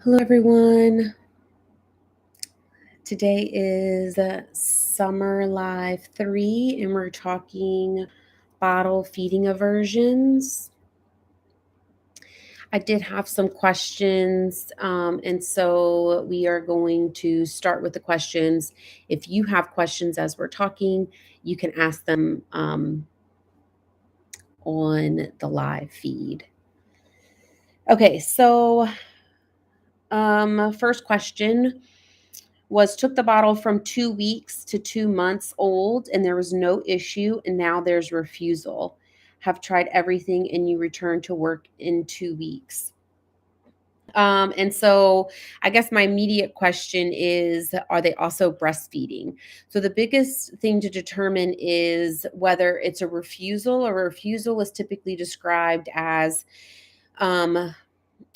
Hello, everyone. Today is Summer Live 3, and we're talking bottle feeding aversions. I did have some questions, and so we are going to start with the questions. If you have questions as we're talking, you can ask them on the live feed. Okay, so first question was took the bottle from 2 weeks to 2 months old and there was no issue, and now there's refusal. Have tried everything and you return to work in 2 weeks. And so I guess my immediate question is, are they also breastfeeding? So the biggest thing to determine is whether it's a refusal. A refusal is typically described as um,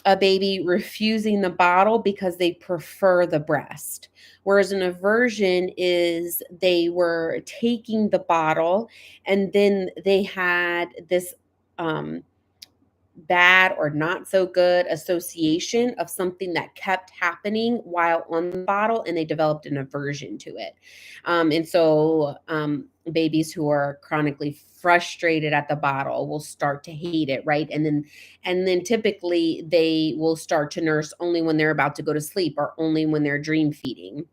a baby refusing the bottle because they prefer the breast. Whereas an aversion is they were taking the bottle and then they had this um, bad or not so good association of something that kept happening while on the bottle, and they developed an aversion to it. Babies who are chronically frustrated at the bottle will start to hate it, right? And then typically they will start to nurse only when they're about to go to sleep or only when they're dream feeding.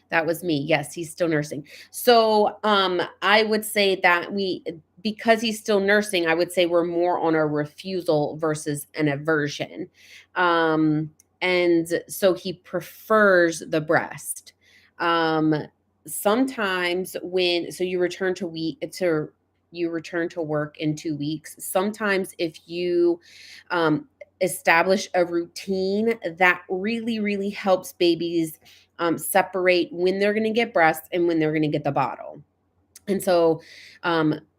That was me. Yes, he's still nursing. So, I would say that because he's still nursing, I would say we're more on a refusal versus an aversion. Um, and so he prefers the breast. Um, Sometimes you return to work in 2 weeks. Sometimes if you um, establish a routine that really, really helps babies separate when they're going to get breast and when they're going to get the bottle. And so,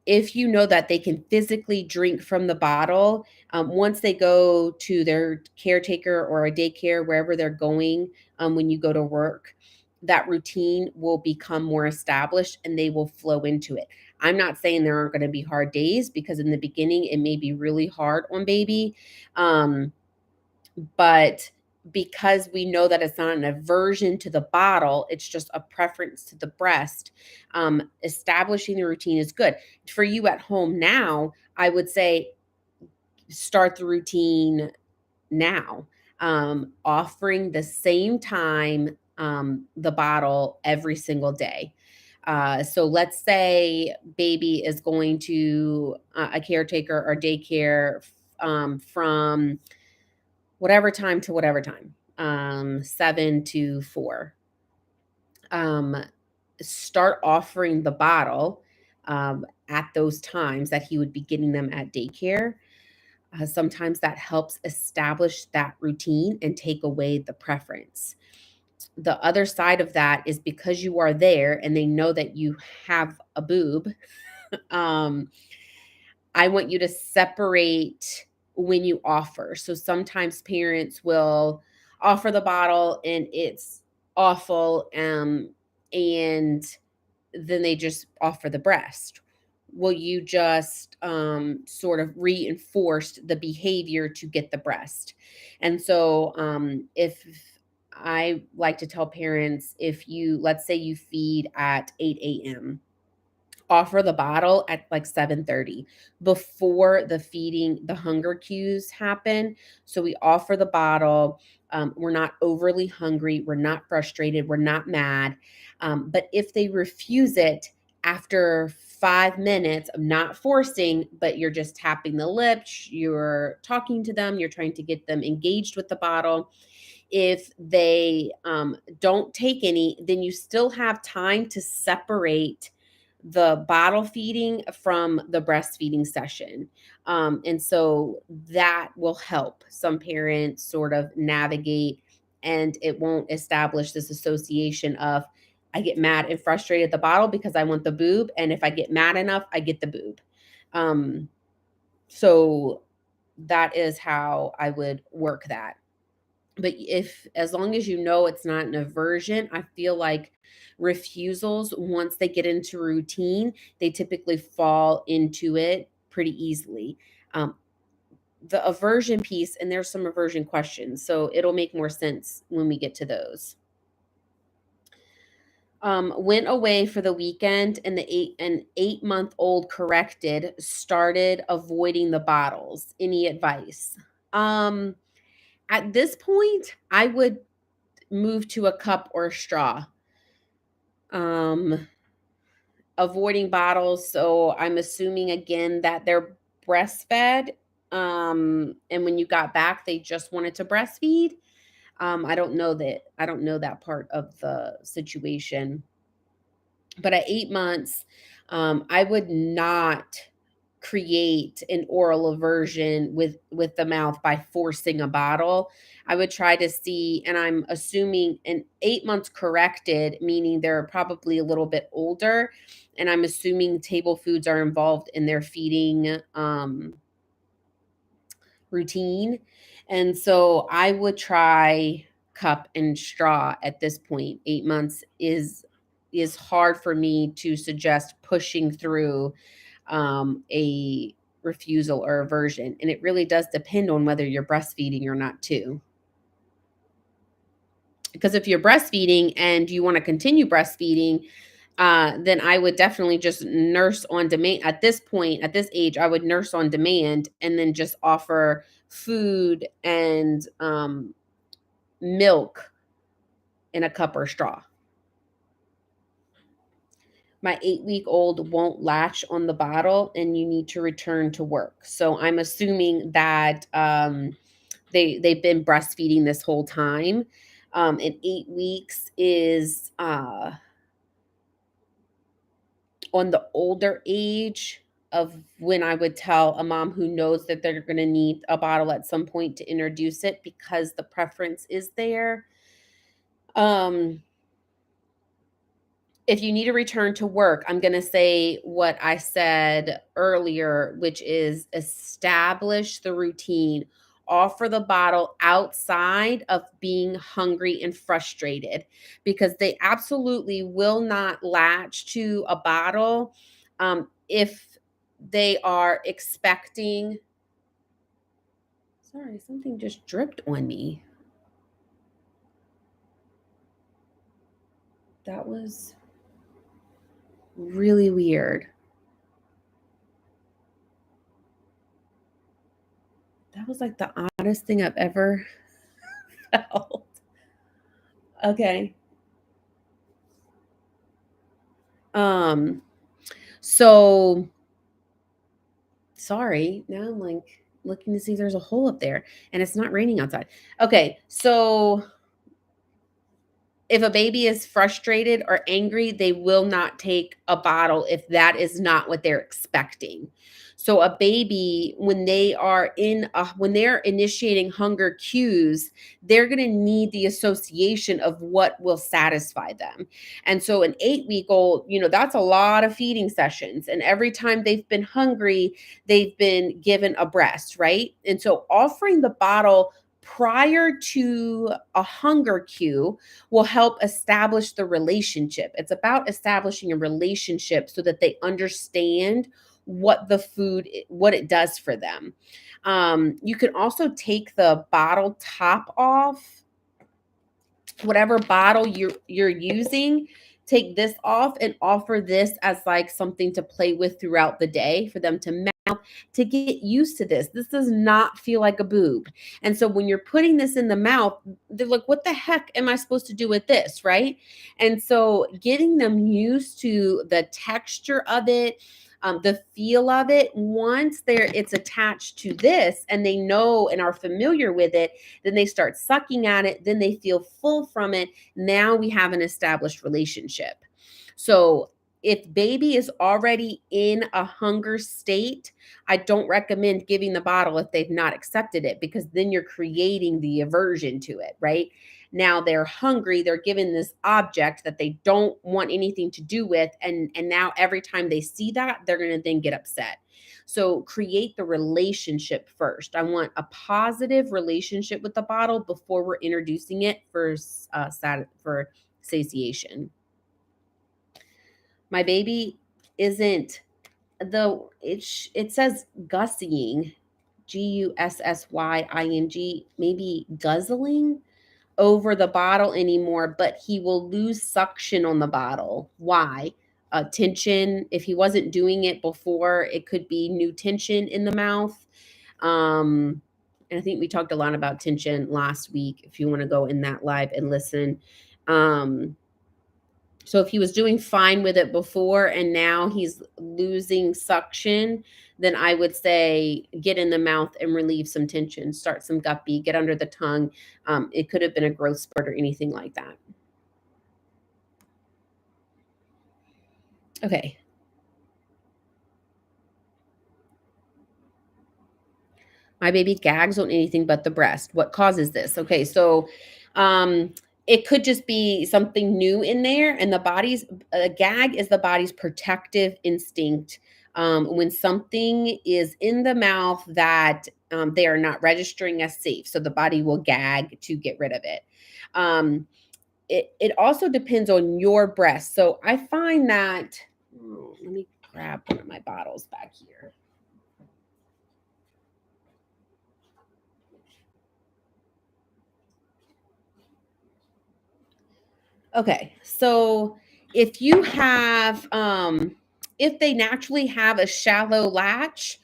if you know that they can physically drink from the bottle, once they go to their caretaker or a daycare, wherever they're going, when you go to work, that routine will become more established and they will flow into it. I'm not saying there aren't going to be hard days, because in the beginning, it may be really hard on baby. Um, but because we know that it's not an aversion to the bottle, it's just a preference to the breast, establishing the routine is good. For you at home now, I would say start the routine now, offering the same time the bottle every single day. So let's say baby is going to a caretaker or daycare from whatever time to whatever time, 7 to 4. Um, Start offering the bottle at those times that he would be getting them at daycare. Sometimes that helps establish that routine and take away the preference. The other side of that is because you are there and they know that you have a boob. um, I want you to separate when you offer. So sometimes parents will offer the bottle and it's awful, and then they just offer the breast. Well, you just sort of reinforced the behavior to get the breast. And so, if I like to tell parents, if you, let's say you feed at 8 a.m., offer the bottle at like 7:30 before the hunger cues happen. So we offer the bottle. We're not overly hungry, we're not frustrated, we're not mad. But if they refuse it after 5 minutes of not forcing, but you're just tapping the lips, you're talking to them, you're trying to get them engaged with the bottle. If they don't take any, then you still have time to separate the bottle feeding from the breastfeeding session. And so that will help some parents sort of navigate, and it won't establish this association of, I get mad and frustrated at the bottle because I want the boob. And if I get mad enough, I get the boob. Um, so that is how I would work that. But if, as long as you know it's not an aversion, I feel like refusals, once they get into routine, they typically fall into it pretty easily. Um, the aversion piece, and there's some aversion questions, so it'll make more sense when we get to those. Went away for the weekend, and the 8 month old corrected, started avoiding the bottles. Any advice? Um, at this point, I would move to a cup or a straw. Um, Avoiding bottles, so I'm assuming again that they're breastfed. And when you got back, they just wanted to breastfeed. I don't know that part of the situation. But at 8 months, I would not create an oral aversion with the mouth by forcing a bottle. I would try to see, and I'm assuming an 8 months corrected, meaning they're probably a little bit older, and I'm assuming table foods are involved in their feeding routine. And so I would try cup and straw at this point. 8 months is hard for me to suggest pushing through a refusal or aversion. And it really does depend on whether you're breastfeeding or not, too. Because if you're breastfeeding and you want to continue breastfeeding, then I would definitely just nurse on demand. At this point, at this age, I would nurse on demand and then just offer food and milk in a cup or straw. My 8 week old won't latch on the bottle and you need to return to work. So I'm assuming that they've been breastfeeding this whole time. And 8 weeks is on the older age of when I would tell a mom who knows that they're going to need a bottle at some point to introduce it because the preference is there. Um, if you need to return to work, I'm going to say what I said earlier, which is establish the routine. Offer the bottle outside of being hungry and frustrated because they absolutely will not latch to a bottle if they are expecting. Sorry, something just dripped on me. That was really weird. That was like the oddest thing I've ever felt. Okay. Um, so sorry. Now I'm like looking to see if there's a hole up there and it's not raining outside. Okay. So if a baby is frustrated or angry, they will not take a bottle if that is not what they're expecting. So a baby, when they're initiating hunger cues, they're going to need the association of what will satisfy them. And so an 8 week old, that's a lot of feeding sessions. And every time they've been hungry, they've been given a breast, right? And so offering the bottle prior to a hunger cue will help establish the relationship. It's about establishing a relationship so that they understand what it does for them. You can also take the bottle top off, whatever bottle you're using. Take this off and offer this as like something to play with throughout the day for them to get used to this. This does not feel like a boob. And so when you're putting this in the mouth, they're like, what the heck am I supposed to do with this? Right. And so getting them used to the texture of it, the feel of it, once it's attached to this and they know and are familiar with it, then they start sucking at it, then they feel full from it. Now we have an established relationship. So if baby is already in a hunger state, I don't recommend giving the bottle if they've not accepted it because then you're creating the aversion to it, right? Now they're hungry, they're given this object that they don't want anything to do with, and now every time they see that, they're going to then get upset. So create the relationship first. I want a positive relationship with the bottle before we're introducing it for satiation. My baby isn't it says gussying. Gusssying, maybe guzzling over the bottle anymore, but he will lose suction on the bottle. Why? Tension. If he wasn't doing it before, it could be new tension in the mouth. Um, and I think we talked a lot about tension last week. If you want to go in that live and listen. Um, so if he was doing fine with it before and now he's losing suction, then I would say get in the mouth and relieve some tension. Start some guppy, get under the tongue. It could have been a growth spurt or anything like that. Okay. My baby gags on anything but the breast. What causes this? Okay, so um, it could just be something new in there, and the body's a gag is the body's protective instinct. When something is in the mouth that they are not registering as safe, so the body will gag to get rid of it. Um, it also depends on your breast. So I find that. Let me grab one of my bottles back here. Okay. So if you have if they naturally have a shallow latch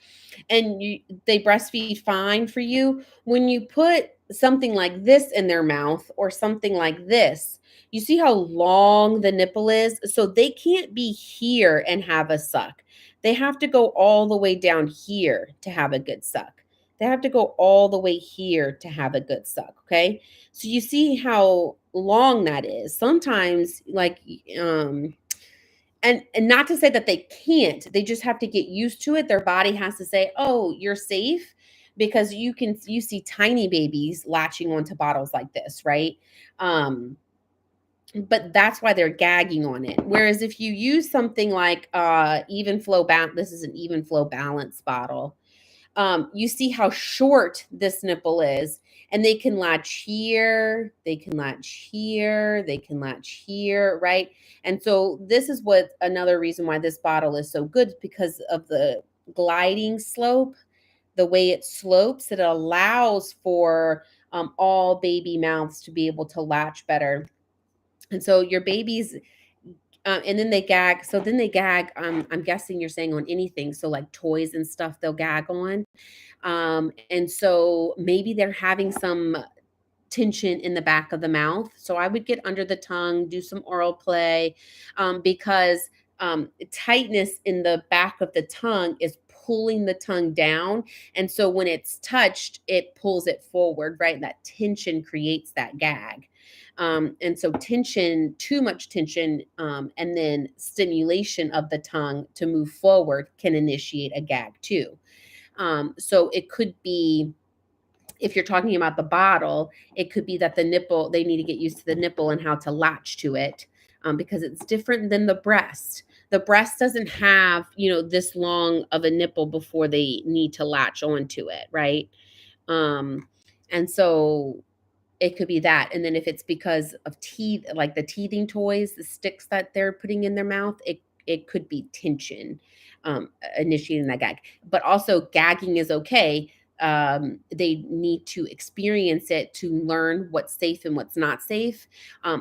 and they breastfeed fine for you, when you put something like this in their mouth or something like this, you see how long the nipple is? So they can't be here and have a suck. They have to go all the way down here to have a good suck. They have to go all the way here to have a good suck, okay? So you see how long that is. Sometimes like and not to say that they can't. They just have to get used to it. Their body has to say, "Oh, you're safe." Because you see tiny babies latching onto bottles like this, right? Um but that's why they're gagging on it. Whereas if you use something like even flow balance, this is an even flow balance bottle, you see how short this nipple is, and they can latch here, they can latch here, they can latch here, right? And so this is what another reason why this bottle is so good, because of the gliding slope, the way it slopes, it allows for all baby mouths to be able to latch better. And so your babies, and then they gag. So then they gag. I'm guessing you're saying on anything. So like toys and stuff, they'll gag on. And so maybe they're having some tension in the back of the mouth. So I would get under the tongue, do some oral play, because tightness in the back of the tongue is pulling the tongue down. And so when it's touched, it pulls it forward, right? That tension creates that gag. And so tension, too much tension, and then stimulation of the tongue to move forward can initiate a gag too. So it could be, if you're talking about the bottle, it could be that the nipple, they need to get used to the nipple and how to latch to it, because it's different than the breast. The breast doesn't have, this long of a nipple before they need to latch onto it, right? And so it could be that. And then if it's because of teeth, like the teething toys, the sticks that they're putting in their mouth, it could be tension initiating that gag. But also gagging is okay. They need to experience it to learn what's safe and what's not safe.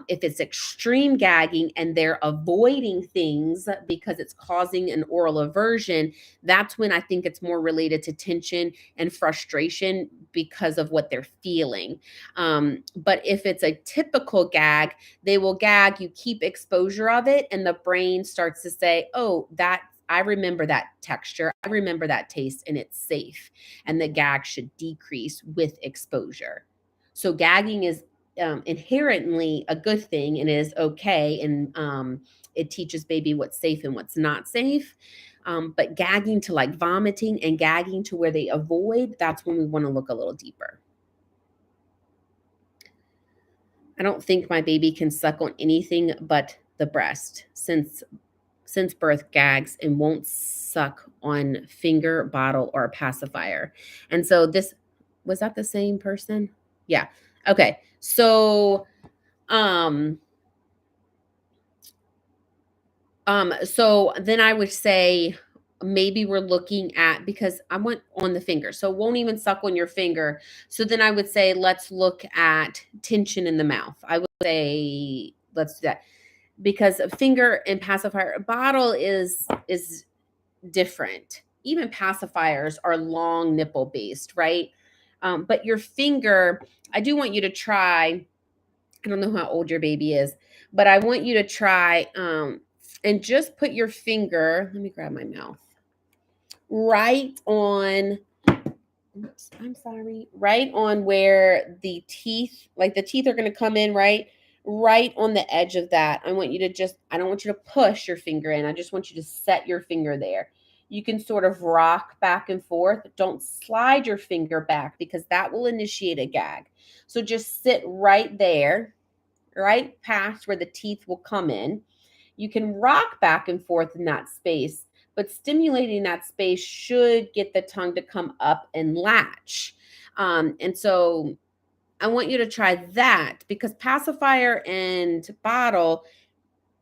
If it's extreme gagging and they're avoiding things because it's causing an oral aversion, that's when I think it's more related to tension and frustration because of what they're feeling. But if it's a typical gag, they will gag, you keep exposure of it, and the brain starts to say, oh, that I remember that texture, I remember that taste, and it's safe. And the gag should decrease with exposure. So gagging is inherently a good thing and is okay. And it teaches baby what's safe and what's not safe. But gagging to like vomiting and gagging to where they avoid, that's when we want to look a little deeper. I don't think my baby can suck on anything but the breast since birth, gags and won't suck on finger, bottle, or pacifier. And so this, was that the same person? Yeah. Okay. So um so then I would say maybe we're looking at, because I went on the finger, so it won't even suck on your finger. So then I would say, let's look at tension in the mouth. I would say, let's do that, because a finger and pacifier, a bottle is different. Even pacifiers are long nipple based, right? But your finger, I do want you to try. I don't know how old your baby is, but I want you to try and just put your finger. Let me grab my mouth. Right on, oops, I'm sorry, right on where the teeth, like the teeth are going to come in, right on the edge of that. I want you to just, I don't want you to push your finger in. I just want you to set your finger there. You can sort of rock back and forth. Don't slide your finger back because that will initiate a gag. So just sit right there, right past where the teeth will come in. You can rock back and forth in that space, but stimulating that space should get the tongue to come up and latch. And so I want you to try that, because pacifier and bottle,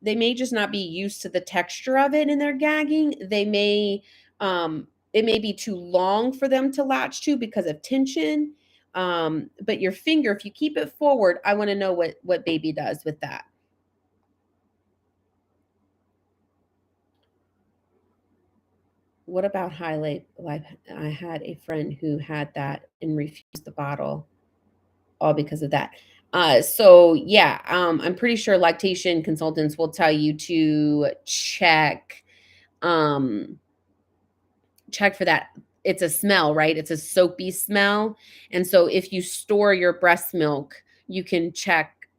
they may just not be used to the texture of it in their gagging. It may be too long for them to latch to because of tension. But your finger, if you keep it forward, I want to know what baby does with that. What about highlight? Like, I had a friend who had that and refused the bottle, all because of that. So yeah, I'm pretty sure lactation consultants will tell you to um, check for that. It's a smell, right? It's a soapy smell, and so if you store your breast milk, you can check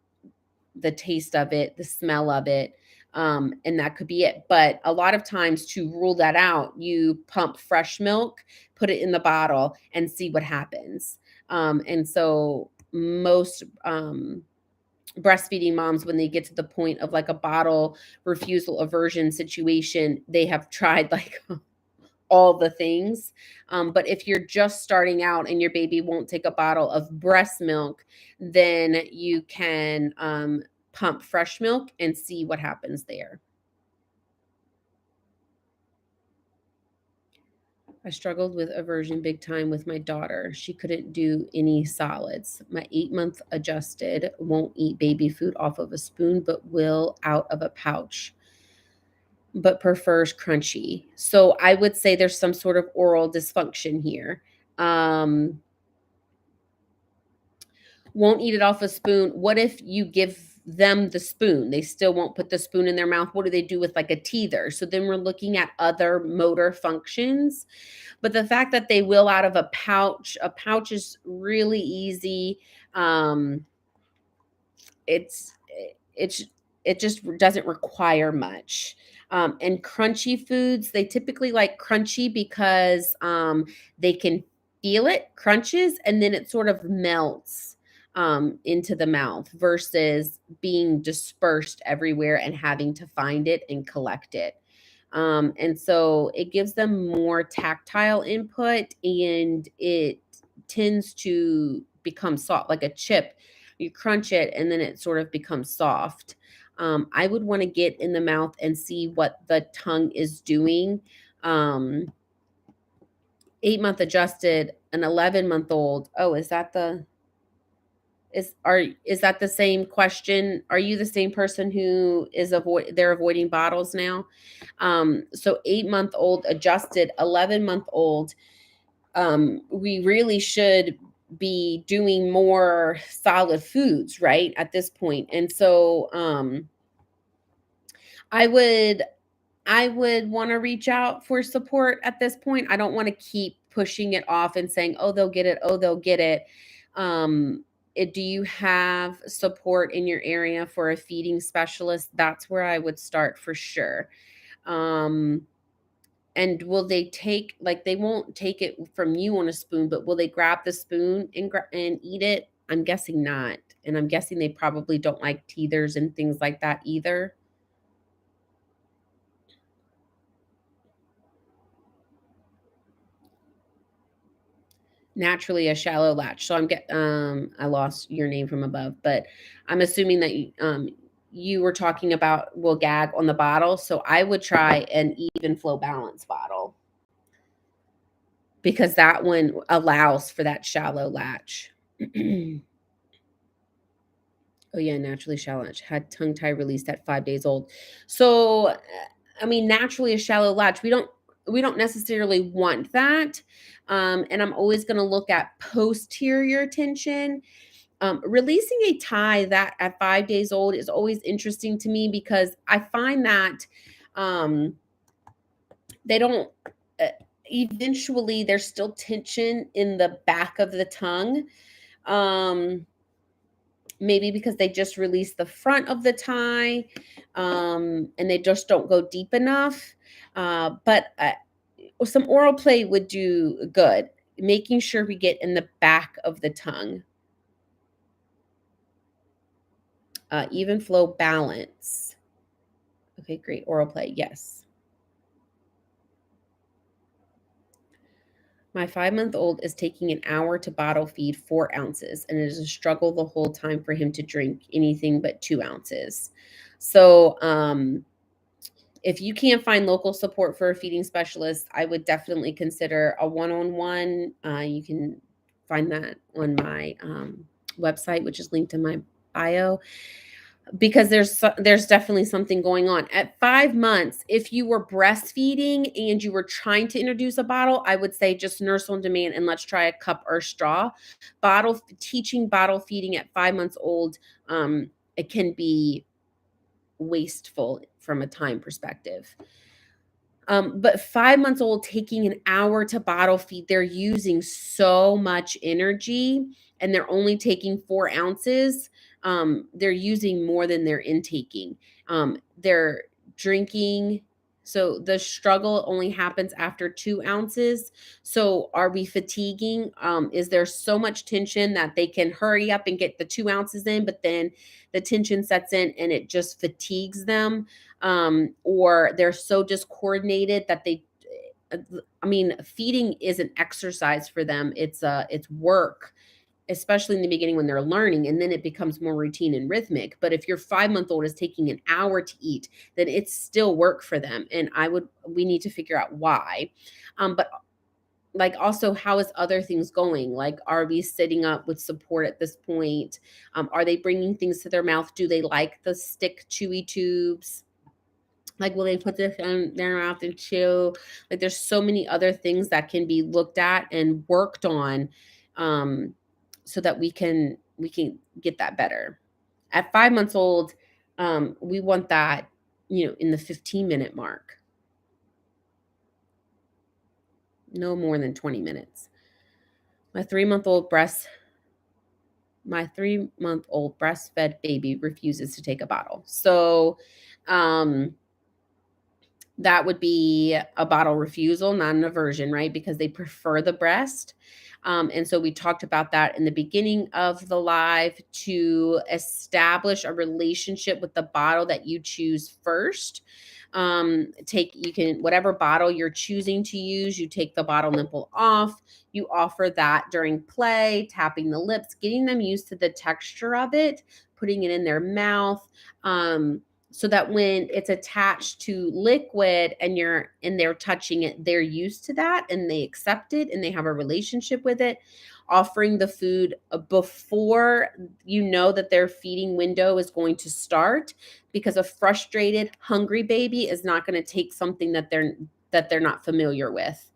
the taste of it, the smell of it, and that could be it. But a lot of times, to rule that out, you pump fresh milk, put it in the bottle, and see what happens. And so most breastfeeding moms, when they get to the point of like a bottle refusal aversion situation, they have tried like all the things. But if you're just starting out and your baby won't take a bottle of breast milk, then you can pump fresh milk and see what happens there. I struggled with aversion big time with my daughter. She couldn't do any solids. My 8-month adjusted won't eat baby food off of a spoon, but will out of a pouch, but prefers crunchy. So I would say there's some sort of oral dysfunction here. Um, won't eat it off a spoon. What if you give them the spoon? They still won't put the spoon in their mouth. What do they do with like a teether? So then we're looking at other motor functions. But the fact that they will out of a pouch is really easy. Um, it's it's it just doesn't require much. And crunchy foods, they typically like crunchy because they can feel it crunches and then it sort of melts into the mouth versus being dispersed everywhere and having to find it and collect it. And so it gives them more tactile input, and it tends to become soft like a chip. You crunch it and then it sort of becomes soft. I would want to get in the mouth and see what the tongue is doing. Um, 8-month adjusted, an 11-month old. Oh, is that the same question? Are you the same person who is they're avoiding bottles now? So 8-month old adjusted, 11-month old. We really should be doing more solid foods, right? At this point. And so I would I would want to reach out for support at this point. I don't want to keep pushing it off and saying, "Oh, they'll get it. Oh, they'll get it." Um, do you have support in your area for a feeding specialist? That's where I would start for sure. Um, and will they take, like, they won't take it from you on a spoon, but will they grab the spoon and and eat it? I'm guessing not. And I'm guessing they probably don't like teethers and things like that either. Naturally a shallow latch. So I lost your name from above, but I'm assuming that you were talking about will gag on the bottle. So I would try an even flow balance bottle because that one allows for that shallow latch. Oh yeah, naturally shallow latch. Had tongue tie released at 5 days old. So I mean, naturally a shallow latch. We don't necessarily want that. And I'm always going to look at posterior tension. Releasing a tie that at 5 days old is always interesting to me because I find that um, they don't. Uh, eventually, there's still tension in the back of the tongue. Um, Maybe because they just release the front of the tie, and they just don't go deep enough. But some oral play would do good, making sure we get in the back of the tongue. Even flow balance. Okay, great. Oral play, yes. My 5-month-old is taking an hour to bottle feed 4 ounces, and it is a struggle the whole time for him to drink anything but 2 ounces. So, if you can't find local support for a feeding specialist, I would definitely consider a one-on-one. You can find that on my website, which is linked in my bio, because there's definitely something going on. At 5 months, if you were breastfeeding and you were trying to introduce a bottle, I would say just nurse on demand and let's try a cup or straw. Teaching bottle feeding at 5 months old, it can be wasteful from a time perspective. But 5 months old taking an hour to bottle feed, they're using so much energy and they're only taking 4 ounces. They're using more than they're intaking. They're drinking. So the struggle only happens after 2 ounces. So are we fatiguing? Is there so much tension that they can hurry up and get the 2 ounces in, but then the tension sets in and it just fatigues them? Or they're so discoordinated that uh, I mean, feeding is an exercise for them. It's work, especially in the beginning when they're learning, and then it becomes more routine and rhythmic. But if your 5-month-old is taking an hour to eat, then it's still work for them. And we need to figure out why. But like also, how is other things going? Like, are we sitting up with support at this point? Are they bringing things to their mouth? Do they like the stick chewy tubes? Like, will they put this in their mouth and chew? Like, there's so many other things that can be looked at and worked on, um, so that we can get that better. At 5 months old, we want that, in the 15-minute mark, no more than 20 minutes. My 3-month-old breastfed baby refuses to take a bottle. So, um, that would be a bottle refusal, not an aversion, right? Because they prefer the breast. And so we talked about that in the beginning of the live to establish a relationship with the bottle that you choose first. You can, whatever bottle you're choosing to use, you take the bottle nipple off, you offer that during play, tapping the lips, getting them used to the texture of it, putting it in their mouth. So that when it's attached to liquid and they're touching it, they're used to that and they accept it and they have a relationship with it. Offering the food before that their feeding window is going to start, because a frustrated, hungry baby is not going to take something that they're not familiar with.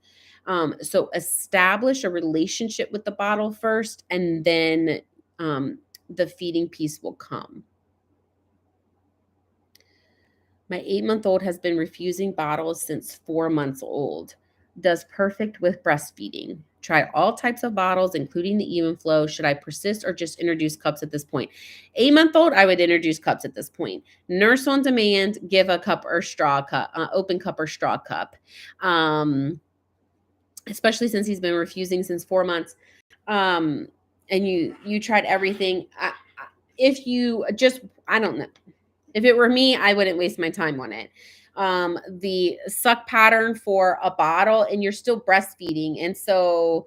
So establish a relationship with the bottle first, and then the feeding piece will come. My 8-month-old has been refusing bottles since 4 months old. Does perfect with breastfeeding. Try all types of bottles, including the even flow. Should I persist or just introduce cups at this point? 8-month-old, I would introduce cups at this point. Nurse on demand, give a cup or straw cup, open cup or straw cup. Especially since he's been refusing since 4 months. And you tried everything. If you just, I don't know. If it were me, I wouldn't waste my time on it. The suck pattern for a bottle, and you're still breastfeeding. And so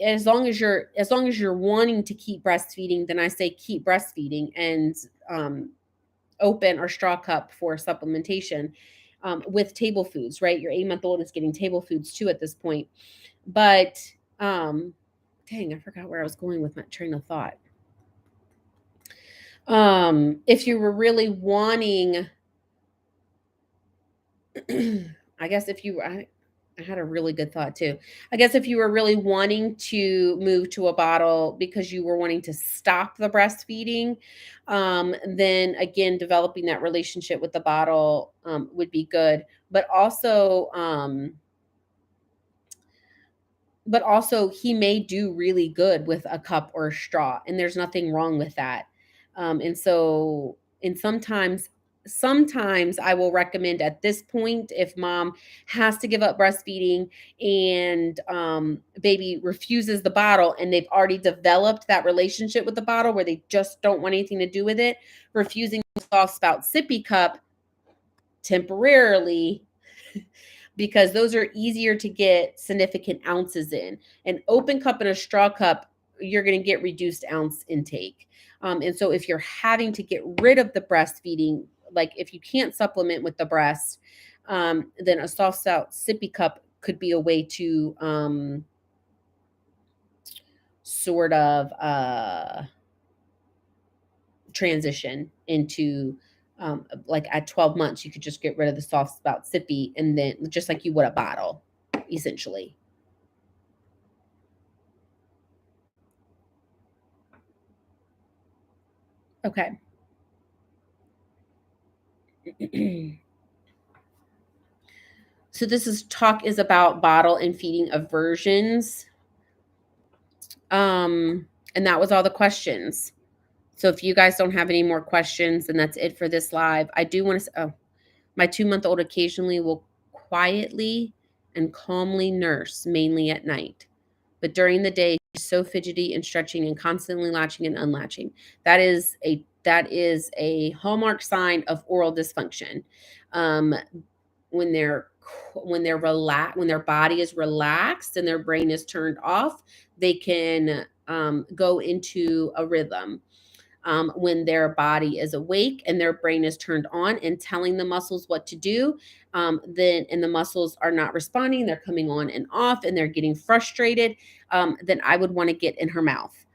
as long as you're wanting to keep breastfeeding, then I say keep breastfeeding and um, open or straw cup for supplementation with table foods, right? Your 8-month old is getting table foods too at this point. But um, dang, I forgot where I was going with my train of thought. If you were really wanting, I guess if you, I had a really good thought too. I guess if you were really wanting to move to a bottle because you were wanting to stop the breastfeeding, then again, developing that relationship with the bottle would be good. But also he may do really good with a cup or a straw, and there's nothing wrong with that. And sometimes I will recommend at this point, if mom has to give up breastfeeding and baby refuses the bottle and they've already developed that relationship with the bottle where they just don't want anything to do with it, refusing the soft spout sippy cup temporarily, because those are easier to get significant ounces in. An open cup and a straw cup, you're going to get reduced ounce intake. And so if you're having to get rid of the breastfeeding, like if you can't supplement with the breast, then a soft stout sippy cup could be a way to sort of transition into like at 12 months, you could just get rid of the soft spout sippy and then just like you would a bottle, essentially. Okay. So this is talk is about bottle and feeding aversions. And that was all the questions. So if you guys don't have any more questions, then that's it for this live. I do want to, oh, my 2-month old occasionally will quietly and calmly nurse, mainly at night. But during the day, she's so fidgety and stretching and constantly latching and unlatching. That is a hallmark sign of oral dysfunction. Um, when they're when their body is relaxed and their brain is turned off, they can go into a rhythm. When their body is awake and their brain is turned on and telling the muscles what to do, then and the muscles are not responding, they're coming on and off, and they're getting frustrated, then I would want to get in her mouth.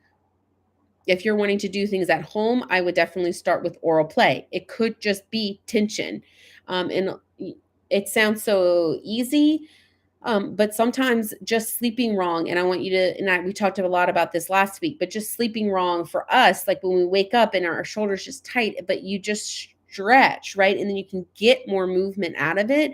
If you're wanting to do things at home, I would definitely start with oral play. It could just be tension. And it sounds so easy, but sometimes just sleeping wrong, and I want you to, we talked a lot about this last week, but just sleeping wrong for us, like when we wake up and our shoulders just tight, but you just stretch, right? And then you can get more movement out of it.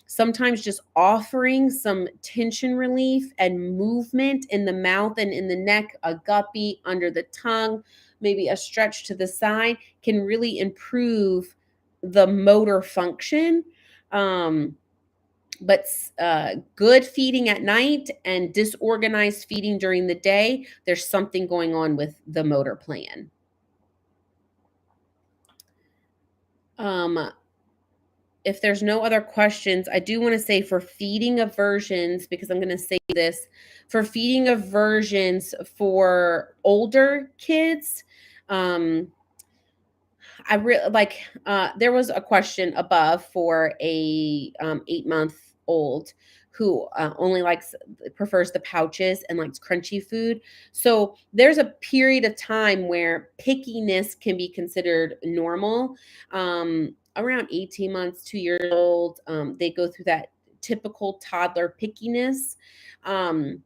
Sometimes just offering some tension relief and movement in the mouth and in the neck, a guppy under the tongue, maybe a stretch to the side can really improve the motor function. Um, but good feeding at night and disorganized feeding during the day, there's something going on with the motor plan. Um, if there's no other questions, I do want to say for feeding aversions, because I'm going to say this, for feeding aversions for older kids, um, I really like. There was a question above for a 8-month old who only prefers the pouches and likes crunchy food. So there's a period of time where pickiness can be considered normal. Around 18 months, 2 years old, they go through that typical toddler pickiness. Um,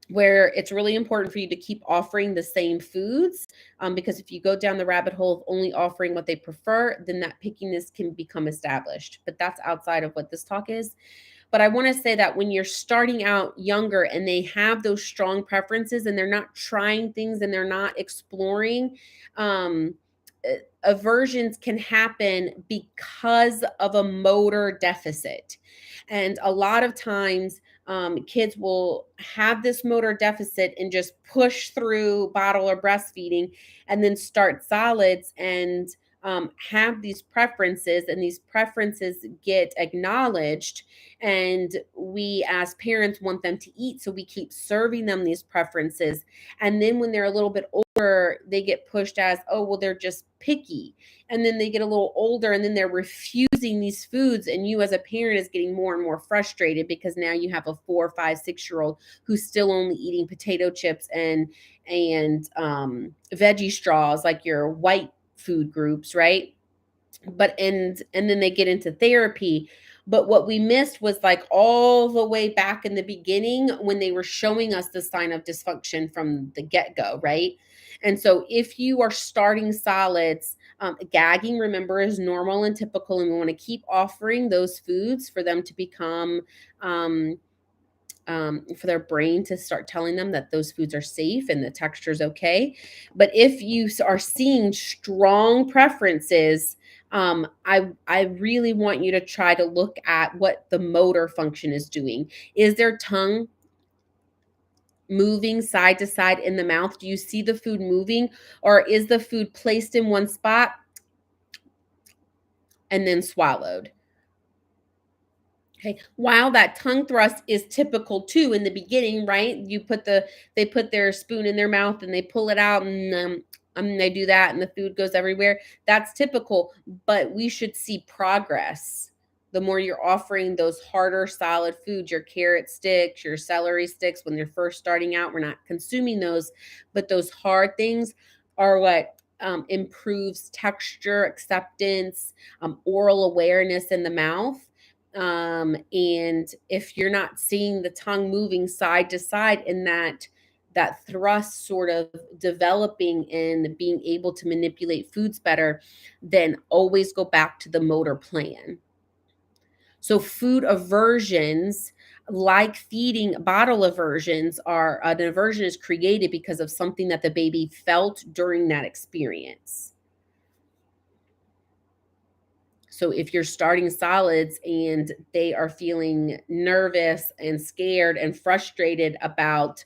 where it's really important for you to keep offering the same foods, because if you go down the rabbit hole of only offering what they prefer, then that pickiness can become established. But that's outside of what this talk is. But I want to say that when you're starting out younger and they have those strong preferences and they're not trying things and they're not exploring, um, aversions can happen because of a motor deficit. And a lot of times, kids will have this motor deficit and just push through bottle or breastfeeding and then start solids. And have these preferences, and these preferences get acknowledged, and we as parents want them to eat, so we keep serving them these preferences. And then when they're a little bit older, they get pushed as, oh well, they're just picky. And then they get a little older, and then they're refusing these foods, and you as a parent is getting more and more frustrated because now you have a 4 5 6 year old who's still only eating potato chips and veggie straws, like your white food groups, right? But and then they get into therapy. But what we missed was like all the way back in the beginning when they were showing us the sign of dysfunction from the get-go, right? And so if you are starting solids, gagging, remember, is normal and typical, and we want to keep offering those foods for them to become for their brain to start telling them that those foods are safe and the texture is okay. But if you are seeing strong preferences, I really want you to try to look at what the motor function is doing. Is their tongue moving side to side in the mouth? Do you see the food moving, or is the food placed in one spot and then swallowed? Okay. While that tongue thrust is typical too in the beginning, right? They put their spoon in their mouth and they pull it out, and they do that and the food goes everywhere. That's typical, but we should see progress. The more you're offering those harder, solid foods, your carrot sticks, your celery sticks, when they're first starting out, we're not consuming those, but those hard things are what improves texture, acceptance, oral awareness in the mouth. And if you're not seeing the tongue moving side to side in that thrust sort of developing and being able to manipulate foods better, then always go back to the motor plan. So food aversions, like feeding, bottle aversions, are an aversion is created because of something that the baby felt during that experience. So if you're starting solids and they are feeling nervous and scared and frustrated about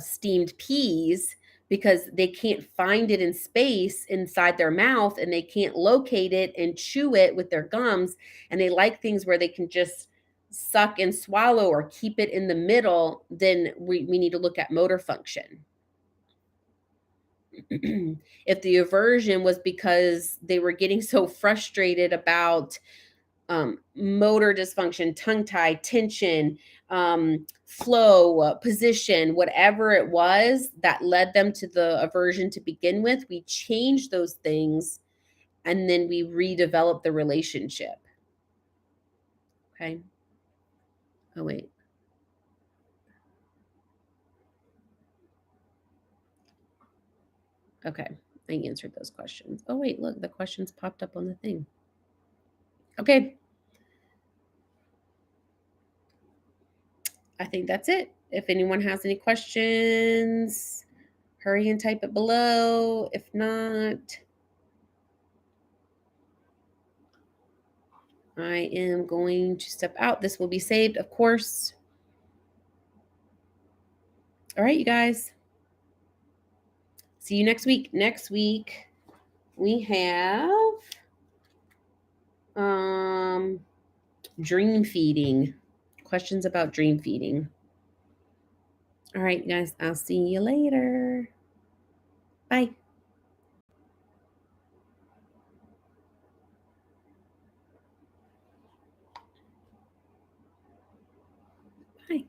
steamed peas because they can't find it in space inside their mouth and they can't locate it and chew it with their gums, and they like things where they can just suck and swallow or keep it in the middle, then we need to look at motor function. If the aversion was because they were getting so frustrated about motor dysfunction, tongue tie, tension, flow, position, whatever it was that led them to the aversion to begin with, we change those things and then we redevelop the relationship. Okay. Oh, wait. Okay. I answered those questions. Oh, wait. Look, the questions popped up on the thing. Okay. I think that's it. If anyone has any questions, hurry and type it below. If not, I am going to step out. This will be saved, of course. All right, you guys. See you next week. Next week we have um dream feeding. Questions about dream feeding. All right, guys. I'll see you later. Bye. Bye.